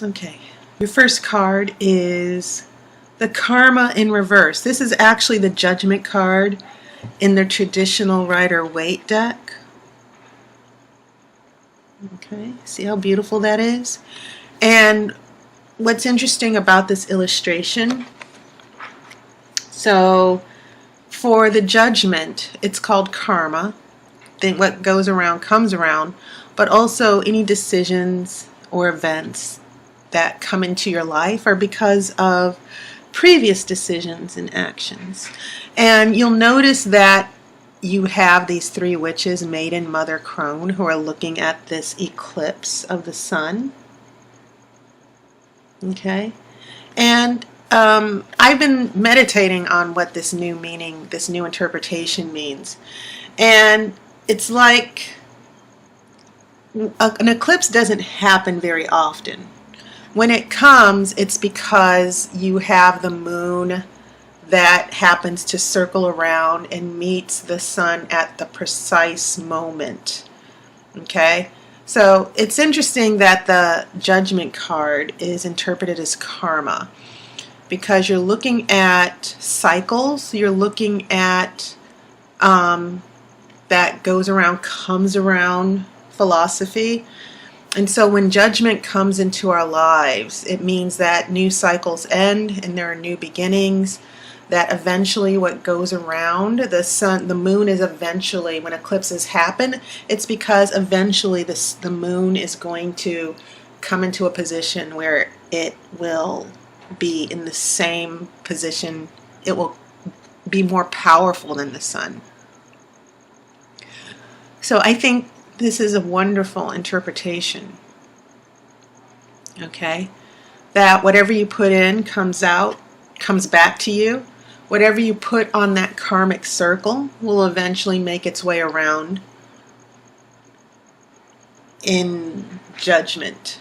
Okay, your first card is the Karma in reverse. This is actually the Judgment card in the traditional Rider-Waite deck. Okay, see how beautiful that is? And what's interesting about this illustration, so for the Judgment, it's called karma. Then what goes around comes around, but also any decisions or events that come into your life are because of previous decisions and actions. And you'll notice that you have these three witches, Maiden, Mother, Crone, who are looking at this eclipse of the sun. Okay, and I've been meditating on what this new meaning, this new interpretation means. And it's like an eclipse doesn't happen very often. When it comes, it's because you have the moon that happens to circle around and meets the sun at the precise moment. Okay? So it's interesting that the Judgment card is interpreted as karma, because you're looking at cycles, you're looking at that goes around, comes around philosophy. And so when Judgment comes into our lives, it means that new cycles end and there are new beginnings, that eventually what goes around the sun, the moon is eventually, when eclipses happen, it's because eventually the moon is going to come into a position where it will be in the same position, it will be more powerful than the sun. So I think this is a wonderful interpretation, okay? That whatever you put in comes out, comes back to you. Whatever you put on that karmic circle will eventually make its way around in Judgment,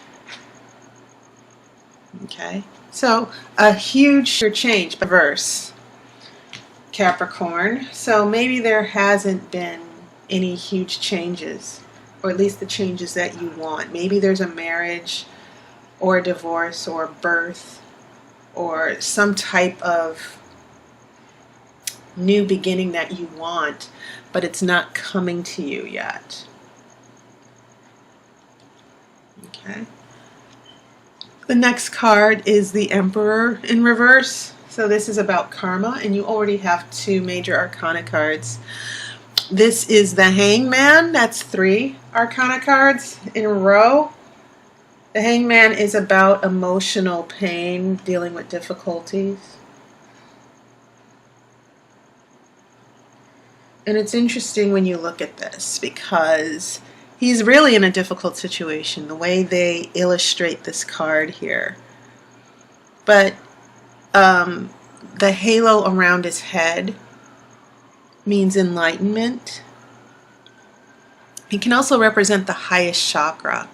okay? So a huge change, reverse, Capricorn. So maybe there hasn't been any huge changes, or at least the changes that you want. Maybe there's a marriage or a divorce or a birth or some type of new beginning that you want, but it's not coming to you yet. Okay. The next card is the Emperor in reverse. So this is about karma, and you already have two major arcana cards. This is the Hangman. That's 3 arcana cards in a row. The Hangman is about emotional pain, dealing with difficulties. And it's interesting when you look at this, because he's really in a difficult situation, the way they illustrate this card here. But the halo around his head means enlightenment. It can also represent the highest chakra,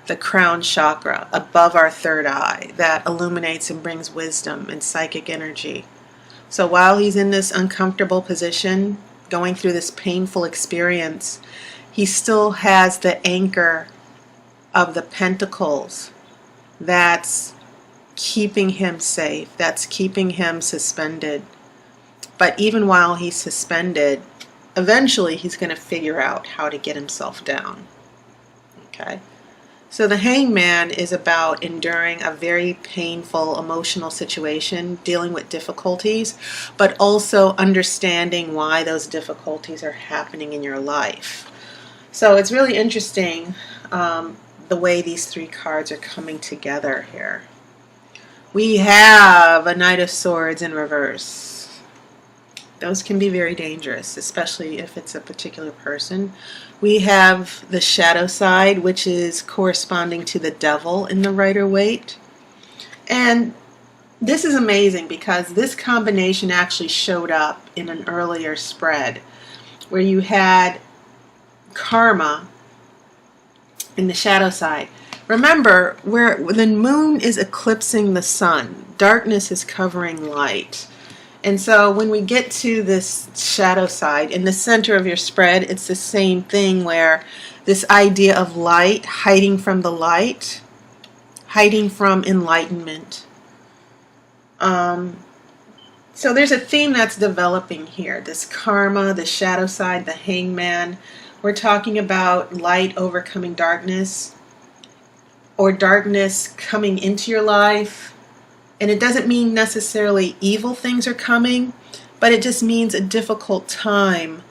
the crown chakra, above our third eye, that illuminates and brings wisdom and psychic energy. So while he's in this uncomfortable position, going through this painful experience, he still has the anchor of the pentacles that's keeping him safe, that's keeping him suspended. But even while he's suspended, eventually he's going to figure out how to get himself down. Okay? So the Hangman is about enduring a very painful emotional situation, dealing with difficulties, but also understanding why those difficulties are happening in your life. So it's really interesting the way these 3 cards are coming together here. We have a Knight of Swords in reverse. Those can be very dangerous, especially if it's a particular person. We have the shadow side, which is corresponding to the devil in the Rider-Waite. And this is amazing because this combination actually showed up in an earlier spread where you had karma in the shadow side. Remember, where the moon is eclipsing the sun, darkness is covering light. And so when we get to this shadow side, in the center of your spread, it's the same thing where this idea of light, hiding from the light, hiding from enlightenment. So there's a theme that's developing here. This karma, the shadow side, the hangman. We're talking about light overcoming darkness, or darkness coming into your life. And it doesn't mean necessarily evil things are coming, but it just means a difficult time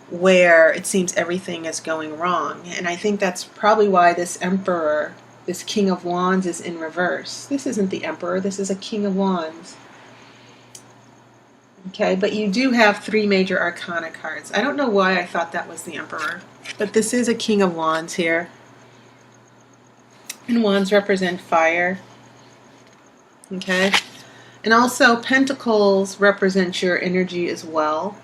where it seems everything is going wrong. And I think that's probably why this emperor, this King of Wands, is in reverse. This isn't the emperor, this is a King of Wands. Okay, but you do have 3 major arcana cards. I don't know why I thought that was the emperor, but this is a King of Wands here. And wands represent fire. Okay, and also pentacles represent your energy as well.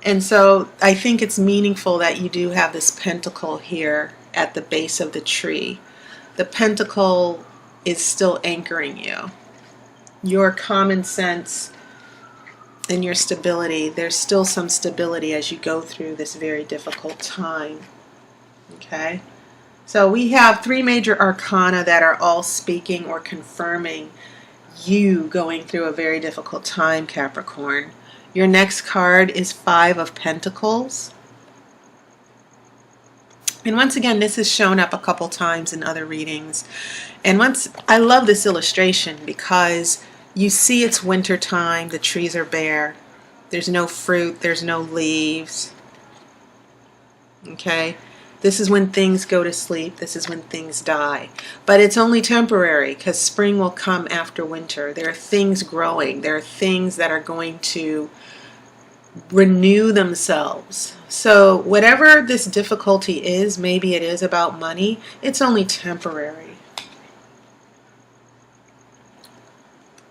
And so I think it's meaningful that you do have this pentacle here at the base of the tree. The pentacle is still anchoring you. Your common sense and your stability, there's still some stability as you go through this very difficult time. Okay? So we have 3 major arcana that are all speaking or confirming you going through a very difficult time, Capricorn. Your next card is 5 of Pentacles. And once again, this has shown up a couple times in other readings. And I love this illustration because you see it's winter time, the trees are bare, there's no fruit, there's no leaves. Okay? This is when things go to sleep, this is when things die. But it's only temporary because spring will come after winter. There are things growing, there are things that are going to renew themselves. So whatever this difficulty is, maybe it is about money, it's only temporary.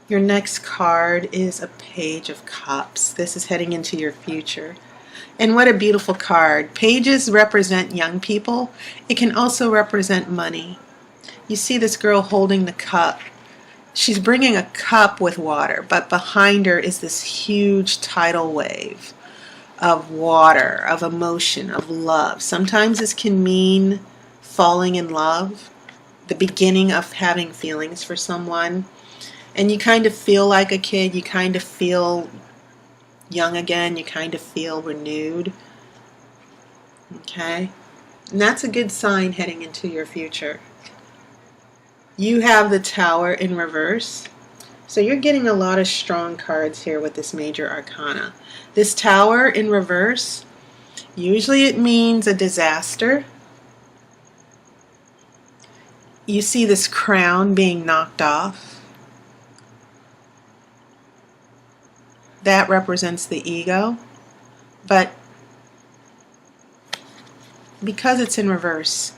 Your next card is a Page of Cups. This is heading into your future. And what a beautiful card. Pages represent young people. It can also represent money. You see this girl holding the cup. She's bringing a cup with water, but behind her is this huge tidal wave of water, of emotion, of love. Sometimes this can mean falling in love, the beginning of having feelings for someone. And you kind of feel like a kid, you kind of feel young again, you kind of feel renewed. Okay? And that's a good sign heading into your future. You have the Tower in reverse. So you're getting a lot of strong cards here with this major arcana. This Tower in reverse, usually it means a disaster. You see this crown being knocked off. That represents the ego. But because it's in reverse,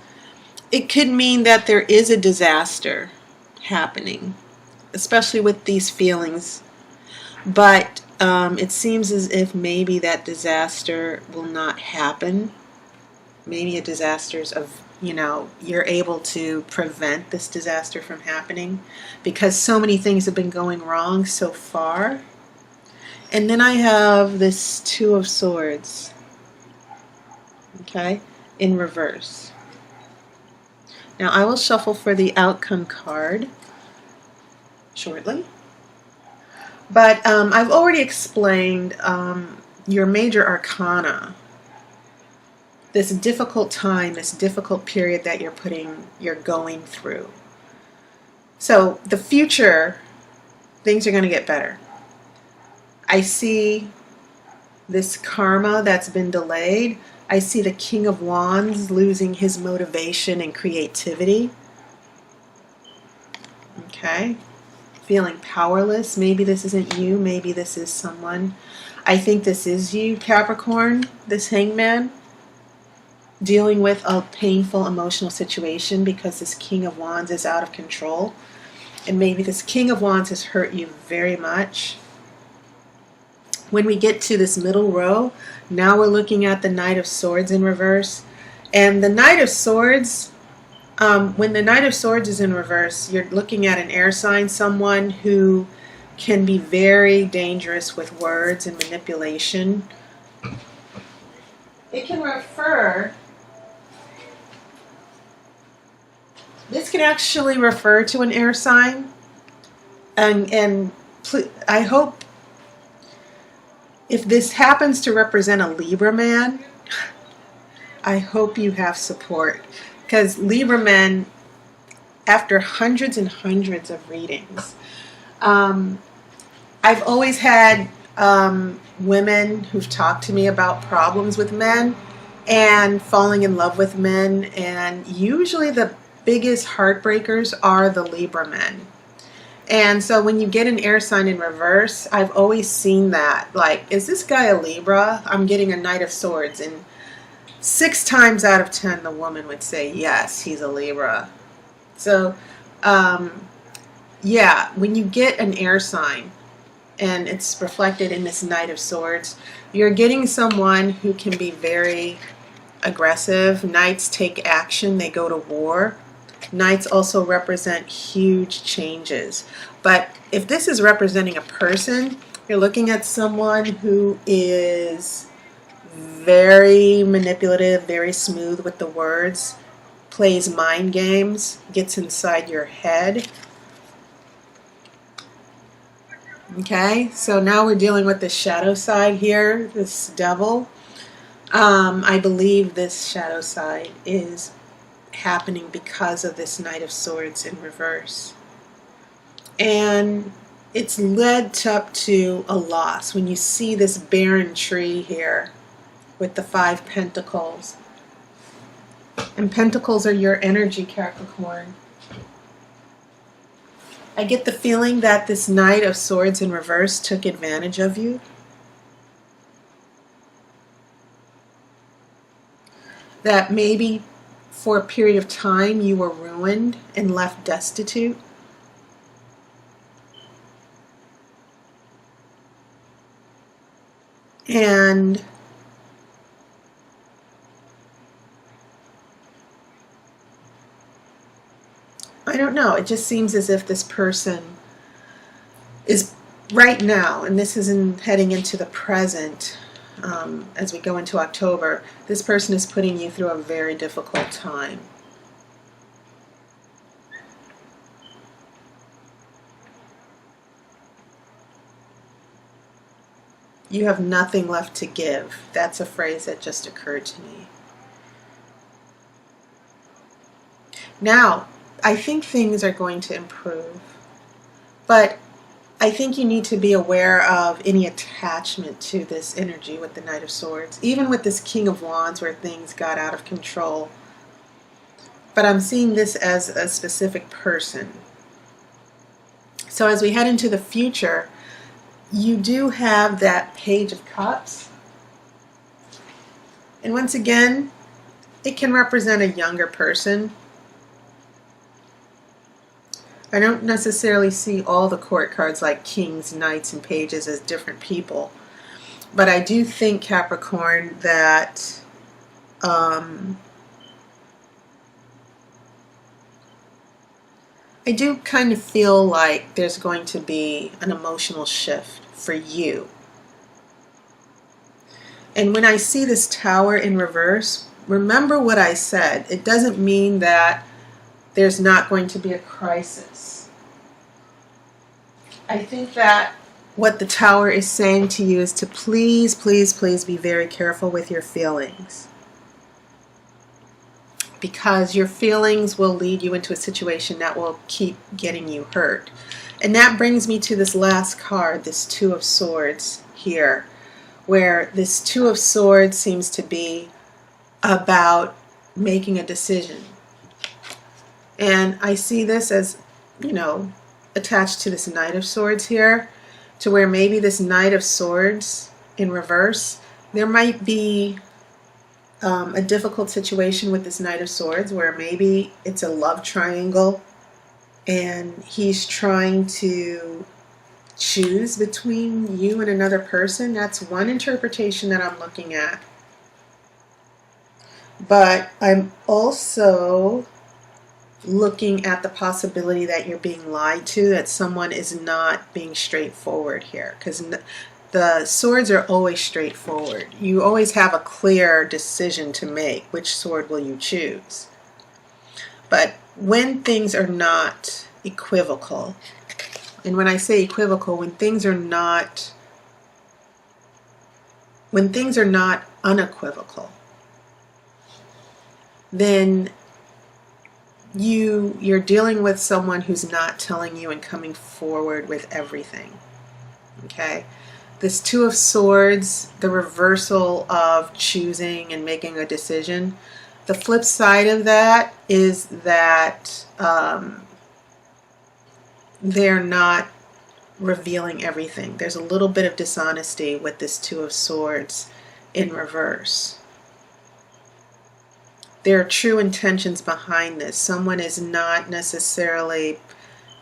it could mean that there is a disaster happening, especially with these feelings. But it seems as if maybe that disaster will not happen. Maybe a disaster's of, you're able to prevent this disaster from happening because so many things have been going wrong so far. And then I have this Two of Swords, okay, in reverse. Now I will shuffle for the outcome card shortly. But I've already explained your major arcana, this difficult time, this difficult period that you're going through. So the future, things are going to get better. I see this karma that's been delayed. I see the King of Wands losing his motivation and creativity. Okay. Feeling powerless. Maybe this isn't you. Maybe this is someone. I think this is you, Capricorn, this hangman, dealing with a painful emotional situation because this King of Wands is out of control. And maybe this King of Wands has hurt you very much. When we get to this middle row, now we're looking at the Knight of Swords in reverse. And the Knight of Swords, when the Knight of Swords is in reverse, you're looking at an air sign, someone who can be very dangerous with words and manipulation. It can refer, this can actually refer to an air sign, and I hope if this happens to represent a Libra man, I hope you have support, because Libra men, after hundreds and hundreds of readings, I've always had women who've talked to me about problems with men and falling in love with men, and usually the biggest heartbreakers are the Libra men. And so when you get an air sign in reverse, I've always seen that. Like, is this guy a Libra? I'm getting a Knight of Swords. And 6 times out of 10, the woman would say, yes, he's a Libra. So, yeah, when you get an air sign and it's reflected in this Knight of Swords, you're getting someone who can be very aggressive. Knights take action. They go to war. Knights also represent huge changes. But if this is representing a person, you're looking at someone who is very manipulative, very smooth with the words, plays mind games, gets inside your head. Okay, so now we're dealing with the shadow side here, this devil. I believe this shadow side is happening because of this Knight of Swords in reverse. And it's led up to a loss. When you see this barren tree here with the 5 pentacles. And pentacles are your energy, Capricorn. I get the feeling that this Knight of Swords in reverse took advantage of you. That maybe for a period of time you were ruined and left destitute. And I don't know, it just seems as if this person is right now, and this is heading into the present, as we go into October, this person is putting you through a very difficult time. You have nothing left to give. That's a phrase that just occurred to me. Now, I think things are going to improve, but I think you need to be aware of any attachment to this energy with the Knight of Swords, even with this King of Wands where things got out of control. But I'm seeing this as a specific person. So as we head into the future, you do have that Page of Cups. And once again, it can represent a younger person. I don't necessarily see all the court cards like kings, knights, and pages as different people. But I do think, Capricorn, that I do kind of feel like there's going to be an emotional shift for you. And when I see this Tower in reverse, remember what I said. It doesn't mean that there's not going to be a crisis. I think that what the Tower is saying to you is to please, please, please be very careful with your feelings. Because your feelings will lead you into a situation that will keep getting you hurt. And that brings me to this last card, this Two of Swords here, where this Two of Swords seems to be about making a decision. And I see this as, you know, attached to this Knight of Swords here, to where maybe this Knight of Swords in reverse, there might be a difficult situation with this Knight of Swords where maybe it's a love triangle and he's trying to choose between you and another person. That's one interpretation that I'm looking at. But I'm also looking at the possibility that you're being lied to, that someone is not being straightforward here, because the swords are always straightforward. You always have a clear decision to make. Which sword will you choose? But when things are not equivocal, and when I say equivocal, when things are not unequivocal, then you're dealing with someone who's not telling you and coming forward with everything. Okay? This Two of Swords, the reversal of choosing and making a decision. The flip side of that is that they're not revealing everything. There's a little bit of dishonesty with this Two of Swords in reverse. There are true intentions behind this. Someone is not necessarily,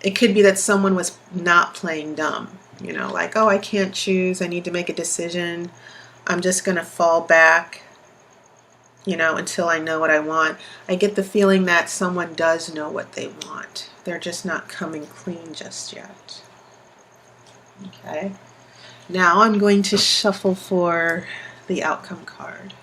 it could be that someone was not playing dumb. You know, like, oh, I can't choose. I need to make a decision. I'm just going to fall back, you know, until I know what I want. I get the feeling that someone does know what they want. They're just not coming clean just yet. Okay. Now I'm going to shuffle for the outcome card.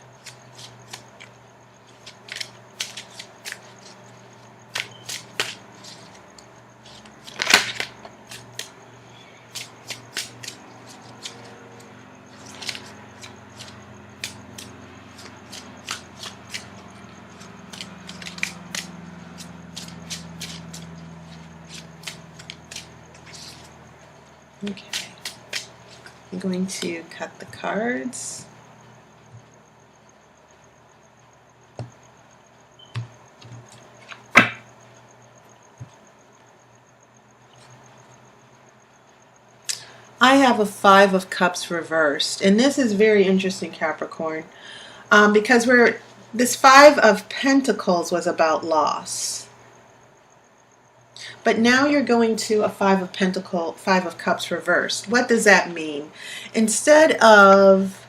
Okay, I'm going to cut the cards. I have a Five of Cups reversed, and this is very interesting, Capricorn, because this Five of Pentacles was about loss. But now you're going to a Five of Cups reversed. What does that mean? Instead of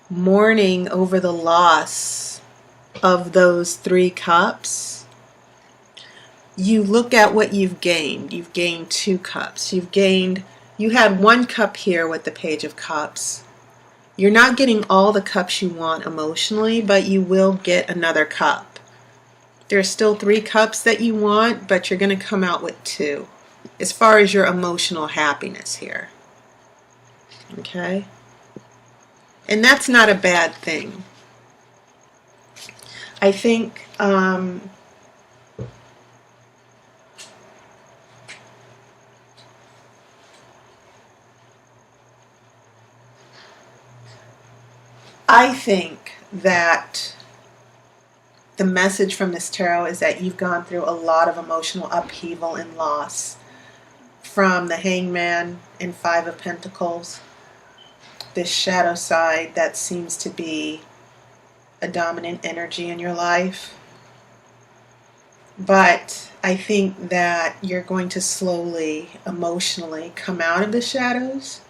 mourning over the loss of those 3 cups, you look at what you've gained. You've gained 2 cups. You had 1 cup here with the Page of Cups. You're not getting all the cups you want emotionally, but you will get another cup. There's still 3 cups that you want, but you're going to come out with 2 as far as your emotional happiness here. Okay? And that's not a bad thing. I think that the message from this tarot is that you've gone through a lot of emotional upheaval and loss from the Hangman and Five of Pentacles, this shadow side that seems to be a dominant energy in your life. But I think that you're going to slowly, emotionally come out of the shadows.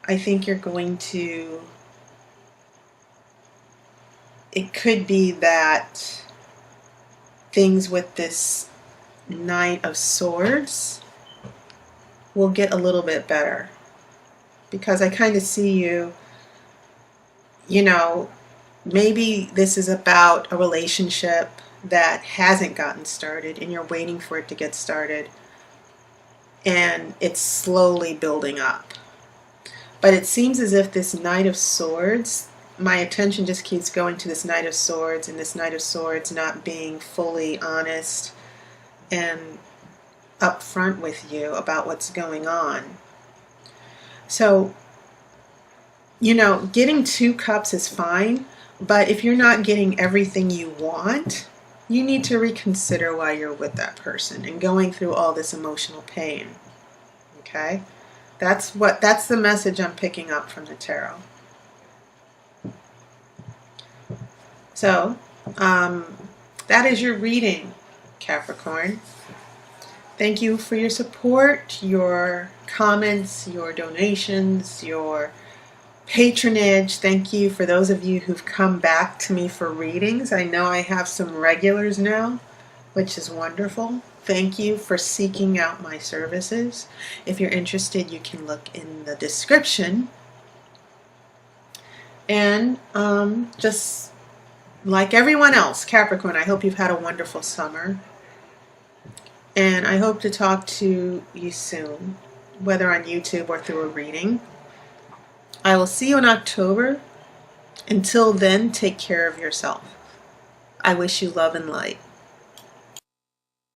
I think you're going to, it could be that things with this Knight of Swords will get a little bit better. Because I kind of see you, you know, maybe this is about a relationship that hasn't gotten started and you're waiting for it to get started. And it's slowly building up. But it seems as if this Knight of Swords, my attention just keeps going to this Knight of Swords and this Knight of Swords not being fully honest and upfront with you about what's going on. So, you know, getting 2 cups is fine, but if you're not getting everything you want, you need to reconsider why you're with that person and going through all this emotional pain. Okay? That's the message I'm picking up from the tarot. So, that is your reading, Capricorn. Thank you for your support, your comments, your donations, your patronage. Thank you for those of you who've come back to me for readings. I know I have some regulars now, which is wonderful. Thank you for seeking out my services. If you're interested, you can look in the description. And just like everyone else, Capricorn, I hope you've had a wonderful summer. And I hope to talk to you soon, whether on YouTube or through a reading. I will see you in October. Until then, take care of yourself. I wish you love and light.